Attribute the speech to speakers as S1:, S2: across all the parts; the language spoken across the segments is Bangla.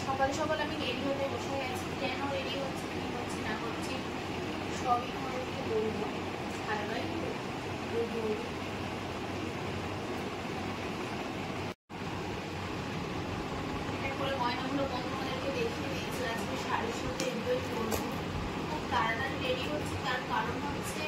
S1: সকাল সকাল আমি রেডি হতে বসে গেছি। কেন রেডি হচ্ছে, কি হচ্ছে না হচ্ছে সবই তোমাদেরকে বলবো। ভালোই করে গয়নাগুলো বন্ধুদেরকে দেখিয়ে দিয়েছি। আজকে শাড়ির সাথে এগুলোই করবো। খুব তাড়াতাড়ি রেডি হচ্ছে, তার কারণ হচ্ছে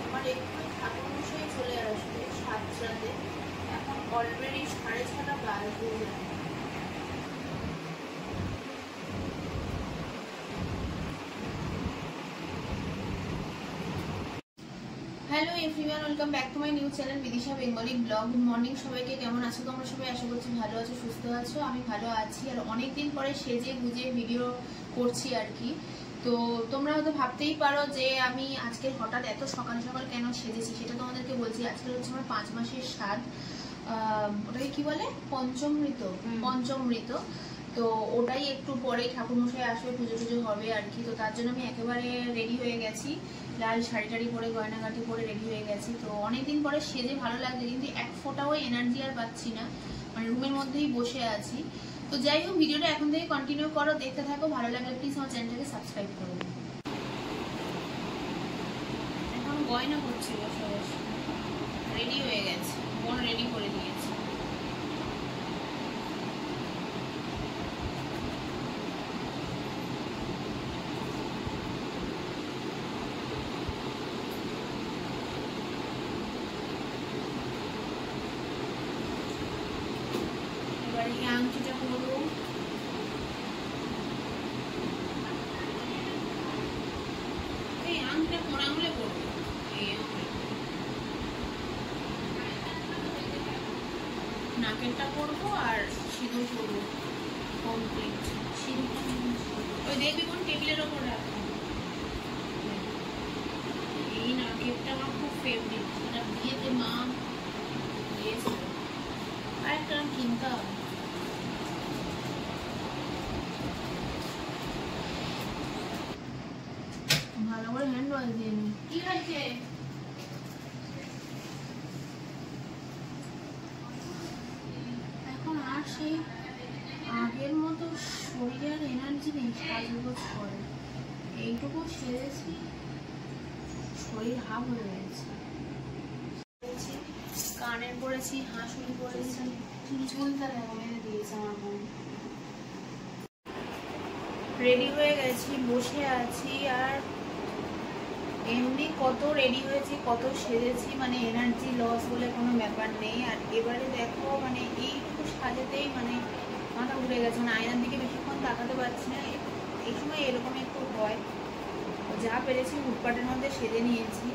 S1: আমার একটু ঠাকুর মশাই চলে আসবে 7টাতে। এখন অলরেডি 6:30 বাজে। Hello everyone, welcome back to my new channel Bidisha Bengali blog. Good morning সবাইকে। কেমন আছো তোমরা সবাই? আশা করছি ভালো আছো, সুস্থ আছো। আমি ভালো আছি। আর অনেকদিন পরে সেজে গুজে ভিডিও করছি আর কি। তো তোমরা হয়তো ভাবতেই পারো যে আমি আজকে হঠাৎ এত সকাল সকাল কেন সেজেছি। সেটা তোমাদেরকে বলছি। আজকে হচ্ছে আমার 5 মাসের স্বাদ। ওটাকে কি বলে? পঞ্চমৃত। তো ওটাই একটু পরে ঠাকুরমশাই আসবে, পুজো টুজো হবে আর কি। তো তার জন্য আমি একেবারে রেডি হয়ে গেছি, লাল শাড়ি টাড়ি পরে গয়নাগাটি পরে রেডি হয়ে গেছি। তো অনেকদিন পরে সেজে ভালো লাগছে, কিন্তু এক ফোঁটাও এনার্জি আর পাচ্ছি না, মানে রুমের মধ্যেই বসে আছি। তো যাই হোক, ভিডিওটা এখন থেকে কন্টিনিউ করো, দেখতে থাকো। ভালো লাগলে প্লিজ আমার চ্যানেলটাকে সাবস্ক্রাইব করো। এখন গয়না করছি বসে বসে। রেডি হয়ে গেছে, বোন রেডি করে দিয়েছে। এবার এই আংটিটা করবো। এই আংটিটা কোন আঙুলে করবো? নাকেরটা করবো আর সিঁদুর করবো কমপ্লিট। সিঁদুরটা ওই দেখবি কোন টেবিলের ওপর রাখবো। এই নাকেরটা আমার খুব ফেভারিট, এটা বিয়েতে মা দিয়েছিল। আর একটা কিনতে হবে। ভালো করে হ্যান্ড ওয়াশ দিয়ে নি। কি হয়েছে? এখন আর সেই আগের মতো শরীরের এনার্জি নেই। সাজগোজ করে এইটুকু সেরেছি, শরীর হাফ হয়ে গেছে। কানের পরেছি, হাঁসুলি পরেছি, চুলটা মেরে দিয়েছে আমার বোন। রেডি হয়ে গেছি, বসে আছি। আর এমনি কত রেডি হয়েছি, কত সেজেছি, মানে এনার্জি লস বলে কোনো ব্যাপার নেই। আর এবারে দেখো, মানে এইটুকু সাজাতেই মানে মাথা ঘুরে গেছে, মানে আয়নার দিকে বেশিক্ষণ তাকাতে পারছি না। এই সময় এরকম একটু হয়। যা পেরেছি হুটপাটের মধ্যে সেজে নিয়েছি।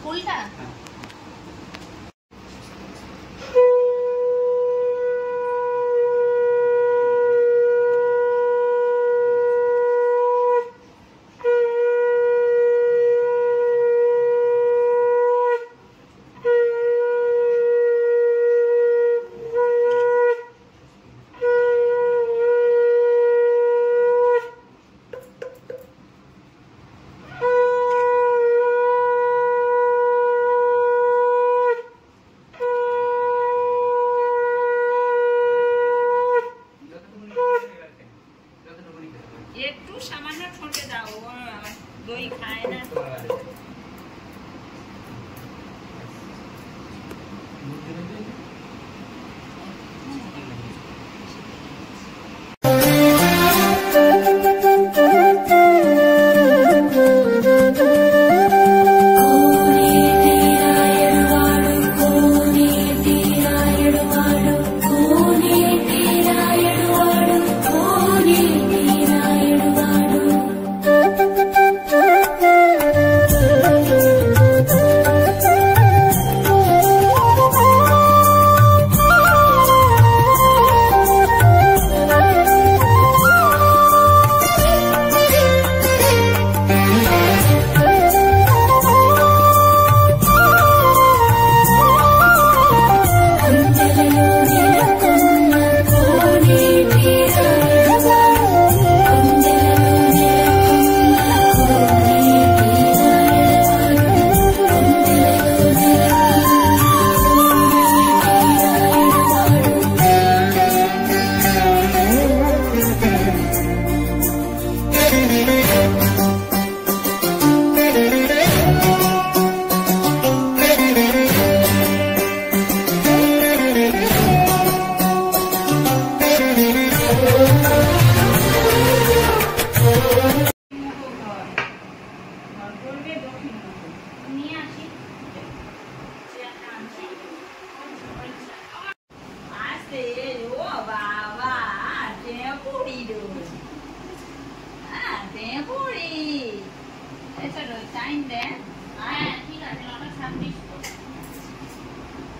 S1: ফুলটা করি খায় না।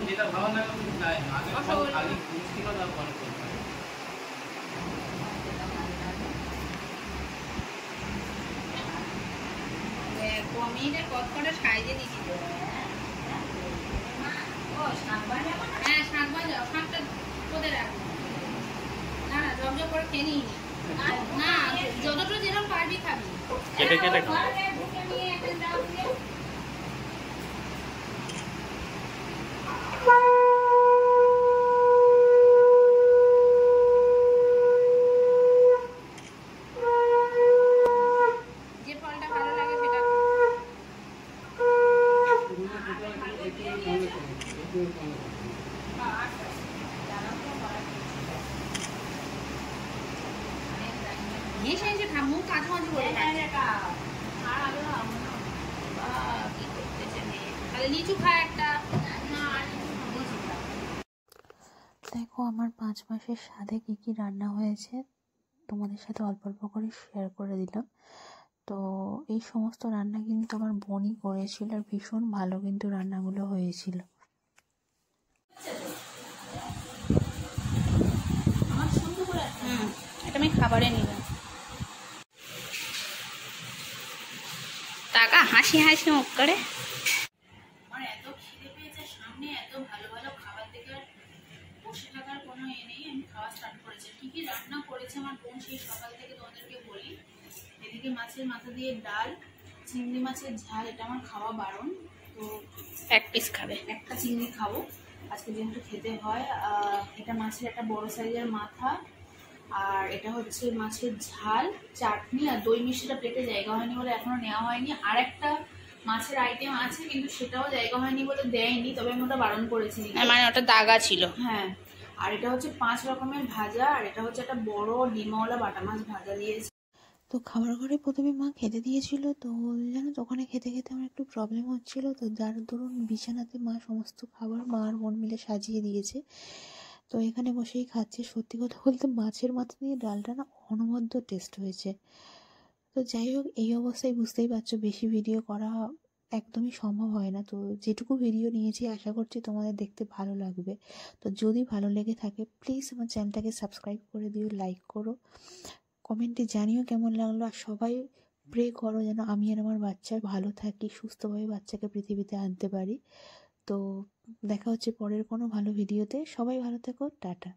S2: যেটা ভালো লাগে তুমি খাই আগে খালি মিষ্টি কথা বলো
S1: কমিয়ে কত করে সাইজে দিছি তো ও শাক ভাজা হ্যাঁ শাক ভাজা শাকটা কোদে রাখো না না জমজম করে খেয়ে নিই না যতটা যেরকম পারবি খাবি
S2: কেটে কেটে খাও
S1: নিয়ে একটা দাও দিয়ে
S3: দেখো আমার 5 মাসের স্বাদে কি কি রান্না হয়েছে তোমাদের সাথে অল্প অল্প করে শেয়ার করে দিলাম। তো এই সমস্ত রান্না কিন্তু আমার বোনই করেছিল আর ভীষণ ভালো কিন্তু রান্নাগুলো হয়েছিল।
S1: এটা আমি খাবারে নিলাম টাকা হাসি হাসি মুখ করে। আমার এত খিদে পেয়েছে সামনে এত ভালো ভালো খাবার দেখে বসে থাকার কোনো এ নেই। আমি খাওয়া স্টার্ট করেছি। কি কি রান্না করেছে আমার বোন সেই সকাল থেকে তোমাদেরকে বলি। এদিকে মাছের মাথা দিয়ে ডাল, চিংড়ি মাছের ঝাল, এটা আমার খাওয়া বারণ, তো এক পিস খাবে, একটা চিংড়ি খাবো আজকে যেহেতু খেতে হয়। এটা মাছের একটা বড় সাইজের মাথা, আর এটা হচ্ছে মাছের ঝাল, চাটনি আর দই মিষ্টিটা প্লেটে জায়গা হয়নি বলে এখনো নেওয়া হয়নি। আর একটা মাছের আইটেম আছে কিন্তু সেটাও জায়গা হয়নি বলে দেয়নি, তবে আমি ওটা বারণ করেছি, মানে ওটা দাগা ছিল। হ্যাঁ, আর এটা হচ্ছে 5 রকমের ভাজা, আর এটা হচ্ছে একটা বড় ডিমওয়ালা বাটা মাছ ভাজা দিয়েছে।
S3: তো খাবার ঘরে প্রথমে মা খেতে দিয়েছিল, তো জানো তো ওখানে খেতে খেতে আমার একটু প্রবলেম হচ্ছিল, তো যার দরুন বিছানাতে মা সমস্ত খাবার মা আর বোন মিলে সাজিয়ে দিয়েছে। তো এখানে বসেই খাচ্ছে। সত্যি কথা বলতে মাছের মাথা দিয়ে ডালটা না অনবদ্য টেস্ট হয়েছে। তো যাই হোক, এই অবস্থায় বুঝতেই পারছো বেশি ভিডিও করা একদমই সম্ভব হয় না। তো যেটুকু ভিডিও নিয়েছি আশা করছি তোমাদের দেখতে ভালো লাগবে। তো যদি ভালো লেগে থাকে প্লিজ আমার চ্যানেলটাকে সাবস্ক্রাইব করে দিও, লাইক করো, কমেন্টে জানিও কেমন লাগলো। আর সবাই প্রে করো যেন আমি আর আমার বাচ্চা ভালো থাকি, সুস্থভাবে বাচ্চাকে পৃথিবীতে আনতে পারি। তো দেখা হচ্ছে পরের কোনো ভালো ভিডিওতে। সবাই ভালো থেকো, টাটা।